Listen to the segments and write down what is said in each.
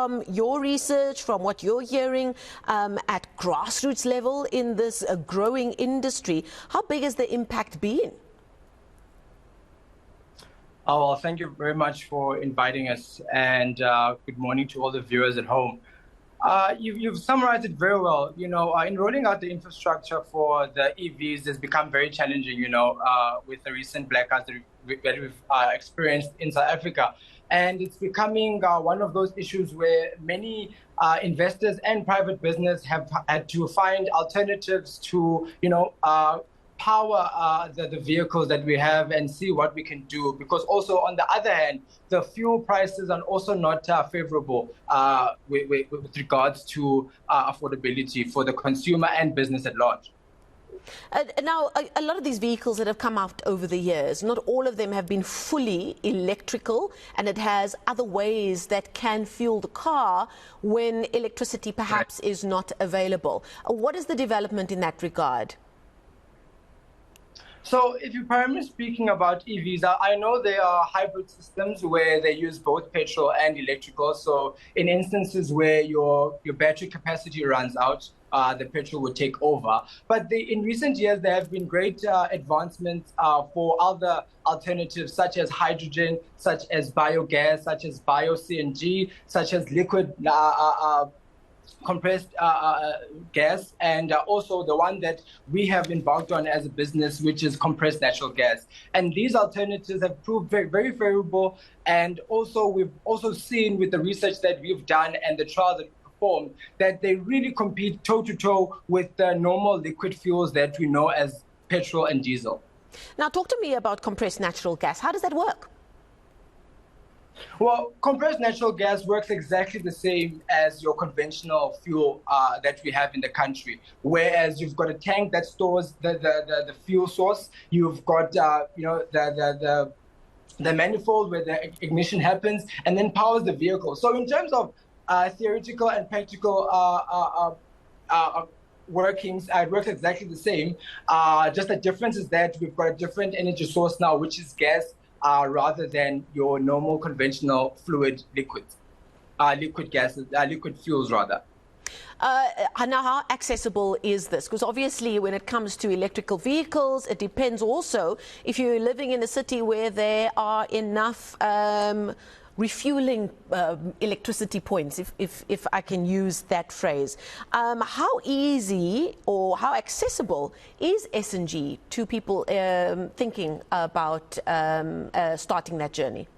from your research, from what you're hearing at grassroots level in this growing industry, how big has the impact been? Oh, well, thank you very much for inviting us, and good morning to all the viewers at home. You've summarized it very well. In rolling out the infrastructure for the EVs has become very challenging, with the recent blackouts that we've experienced in South Africa. And it's becoming one of those issues where many investors and private business have had to find alternatives to, power the vehicles that we have and see what we can do. Because also, on the other hand, the fuel prices are also not favorable with regards to affordability for the consumer and business at large. Now, a lot of these vehicles that have come out over the years, not all of them have been fully electrical, and it has other ways that can fuel the car when electricity perhaps is not available. What is the development in that regard? So if you're primarily speaking about EVs, I know there are hybrid systems where they use both petrol and electrical. So in instances where your battery capacity runs out, the petrol would take over. But in recent years, there have been great advancements for other alternatives, such as hydrogen, such as biogas, such as bio-CNG, such as liquid compressed gas, and also the one that we have embarked on as a business, which is compressed natural gas. And these alternatives have proved very, very favorable. And also, we've also seen with the research that we've done and the trials that we performed that they really compete toe-to-toe with the normal liquid fuels that we know as petrol and diesel. Now, talk to me about compressed natural gas. How does that work? Well, compressed natural gas works exactly the same as your conventional fuel that we have in the country. Whereas you've got a tank that stores the fuel source, you've got the manifold where the ignition happens, and then powers the vehicle. So in terms of theoretical and practical workings, it works exactly the same. Just the difference is that we've got a different energy source now, which is gas. Rather than your normal conventional liquid gases, liquid fuels rather. Now, how accessible is this? Because obviously when it comes to electrical vehicles, it depends also if you're living in a city where there are enough refueling electricity points, if I can use that phrase. How easy or how accessible is SNG to people thinking about starting that journey?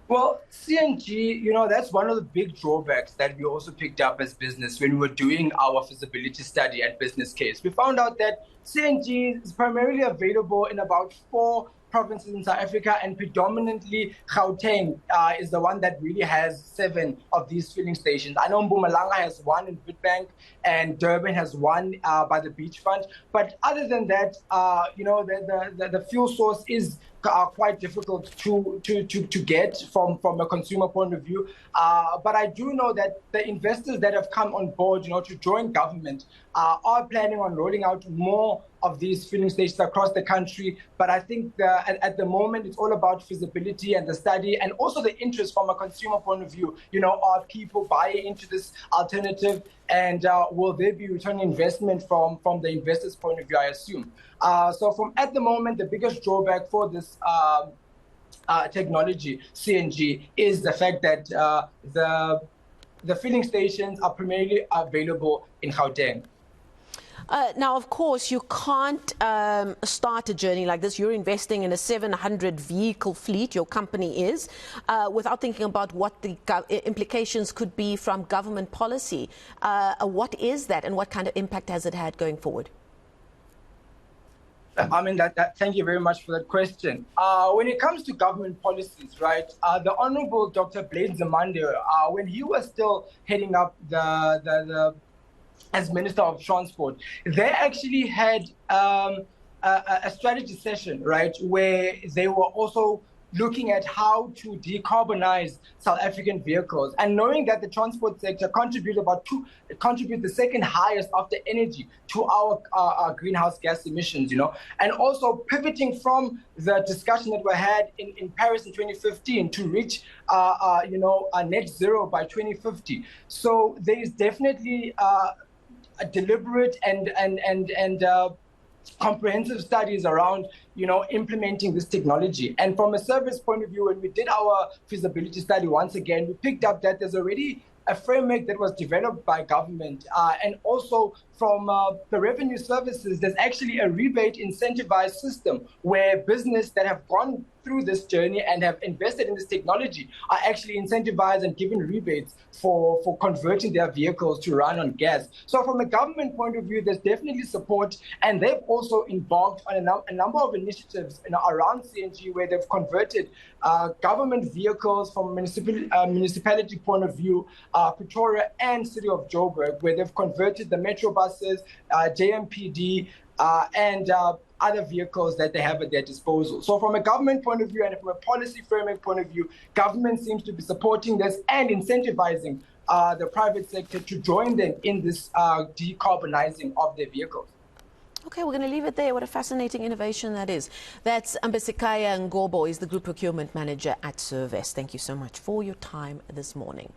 Well, CNG, that's one of the big drawbacks that we also picked up as business when we were doing our feasibility study and business case. We found out that CNG is primarily available in about 4 provinces in South Africa, and predominantly Gauteng is the one that really has 7 of these filling stations. I know Mpumalanga has 1 in Witbank, and Durban has 1 by the beachfront. But other than that, the fuel source is quite difficult to get from a consumer point of view. But I do know that the investors that have come on board, to join government, are planning on rolling out more of these filling stations across the country. But I think at the moment, it's all about feasibility and the study, and also the interest from a consumer point of view. Are people buying into this alternative, and will there be return investment from the investors' point of view, I assume. So at the moment, the biggest drawback for this technology, CNG, is the fact that the filling stations are primarily available in Gauteng. Now, of course, you can't start a journey like this. You're investing in a 700 vehicle fleet, your company is, without thinking about what the implications could be from government policy. What is that, and what kind of impact has it had going forward? Thank you very much for that question. When it comes to government policies, right, the Honorable Dr. Blade Nzimande, when he was still heading up as Minister of Transport, they actually had a strategy session, right, where they were also looking at how to decarbonize South African vehicles, and knowing that the transport sector contributes the second highest after energy to our greenhouse gas emissions, and also pivoting from the discussion that we had in Paris in 2015 to reach a net zero by 2050. So there is definitely a deliberate and comprehensive studies around implementing this technology. And from a service point of view, when we did our feasibility study, once again we picked up that there's already a framework that was developed by government, and also from the revenue services, there's actually a rebate incentivized system where business that have gone through this journey and have invested in this technology are actually incentivized and given rebates for converting their vehicles to run on gas. So from a government point of view, there's definitely support, and they've also embarked on a number of initiatives around CNG, where they've converted government vehicles from a municipality point of view, Pretoria and City of Joburg, where they've converted the metro buses, JMPD, and other vehicles that they have at their disposal. So from a government point of view and from a policy framework point of view, government seems to be supporting this and incentivizing the private sector to join them in this decarbonizing of their vehicles. Okay, we're going to leave it there. What a fascinating innovation that is. That's Ambesikhaya Ngobo, is the Group Procurement Manager at Servest. Thank you so much for your time this morning.